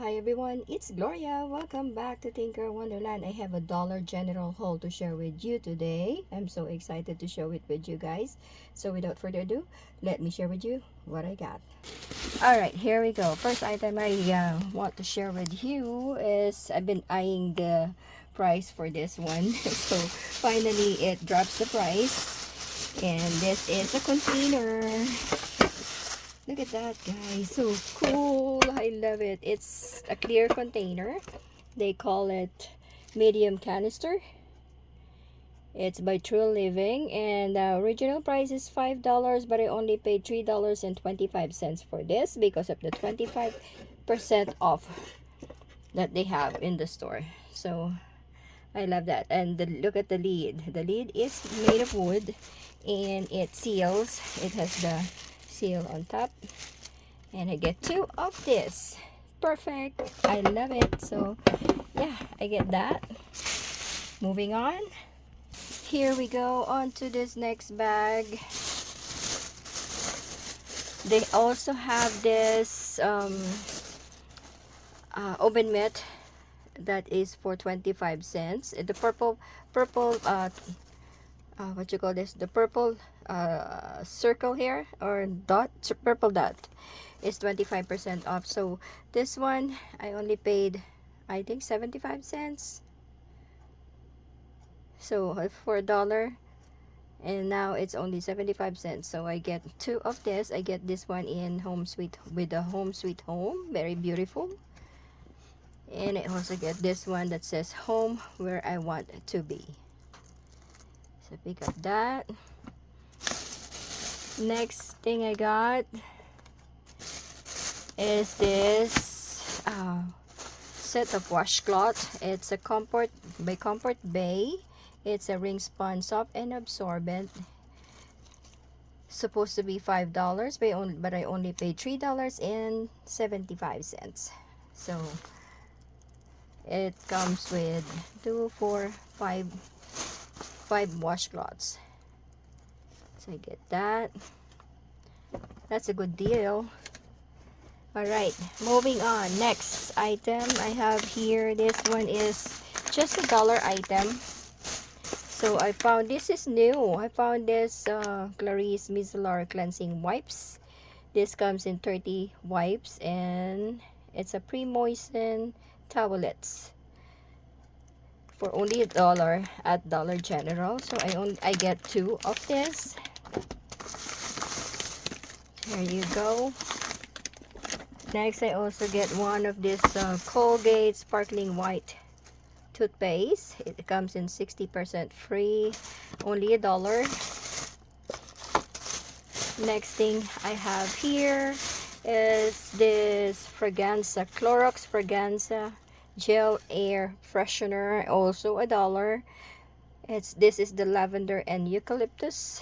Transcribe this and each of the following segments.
Hi everyone, it's Gloria. Welcome back to Tinker Wonderland. I have a Dollar General haul to share with you today. I'm so excited to show it with you guys. So without further ado, let me share with you what I got. Alright, here we go. First item I want to share with you is I've been eyeing the price for this one. So finally it drops the price. And this is a container. Look at that, guys. So cool. I love it. It's a clear container. They call it medium canister. It's by True Living. And the original price is $5, but I only paid $3.25 for this because of the 25% off that they have in the store. So I love that. And look at the lid. The lid is made of wood and it seals. It has the seal on top. And I get 2 of this. Perfect. I love it. So yeah, I get that. Moving on. Here we go on to this next bag. They also have this oven mitt that is for 25 cents. The purple what you call this, the purple circle here, or dot, purple dot, is 25% off. So this one I only paid, I think, 75 cents. So for $1, and now it's only 75 cents. So I get 2 of this. I get this one in Home Sweet, with the Home Sweet Home, very beautiful. And I also get this one that says Home Where I Want to Be. So pick up that. Next thing I got is this set of washcloth. It's a Comfort by Comfort Bay. It's a ring spun, soft and absorbent. Supposed to be $5, but I only paid $3.75. So it comes with 2, 4, 5 washcloths. So I get that. That's a good deal. Alright, moving on. Next item I have here. This one is just a dollar item. So I found, this is new. I found this Clarice Micellar Cleansing Wipes. This comes in 30 wipes, and it's a pre-moistened towelettes for only $1 at Dollar General. So I get 2 of this. There you go. Next, I also get one of this Colgate Sparkling White toothpaste. It comes in 60% free, only $1. Next thing I have here is this Fragranza, Clorox Fragranza Gel Air Freshener, also $1. This is the lavender and eucalyptus.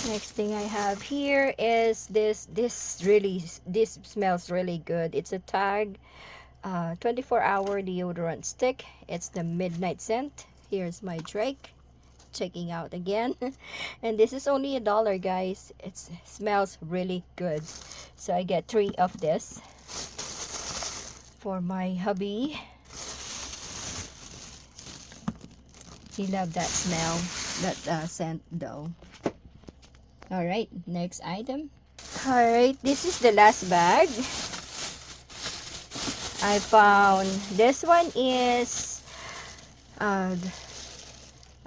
Next thing I have here is this smells really good. It's a Tag 24-hour deodorant stick. It's the midnight scent. Here's my Drake checking out again. And this is only $1, guys. It smells really good. So I get 3 of this for my hubby. He loved that smell, that scent though. Alright, next item. Alright, this is the last bag. I found this one is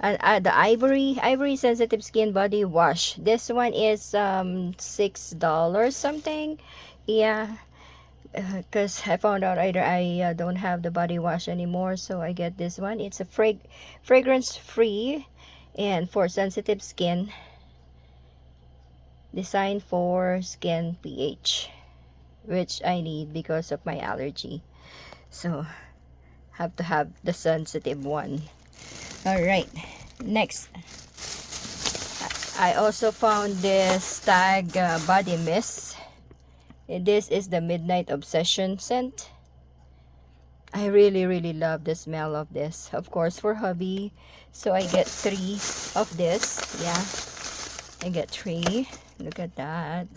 the Ivory Sensitive Skin Body Wash. This one is $6 something. Yeah, because I found out either I don't have the body wash anymore, so I get this one. It's a fragrance free and for sensitive skin, designed for skin pH, which I need because of my allergy. So have to have the sensitive one. Alright, next I also found this Tag body mist. This is the Midnight Obsession scent. I really love the smell of this. Of course, for hubby, so I get 3 of this. Yeah, I get 3. Look at that.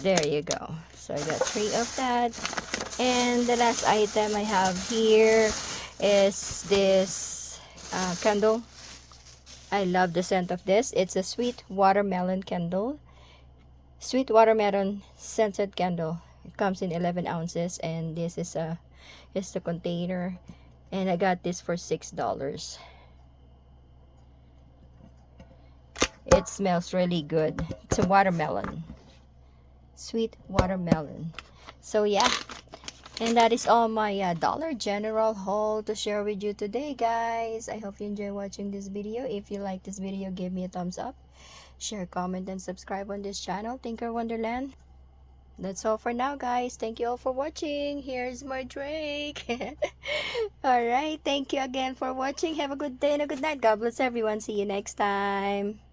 There you go. So I got 3 of that. And the last item I have here is this candle. I love the scent of this. It's a sweet watermelon candle. Sweet watermelon scented candle. It comes in 11 ounces, and this is the container. And I got this for $6. It smells really good. It's a watermelon. Sweet watermelon. So yeah. And that is all my Dollar General haul to share with you today, guys. I hope you enjoy watching this video. If you like this video, give me a thumbs up. Share, comment, and subscribe on this channel, Tinker Wonderland. That's all for now, guys. Thank you all for watching. Here's my Drake. Alright, thank you again for watching. Have a good day and a good night. God bless everyone. See you next time.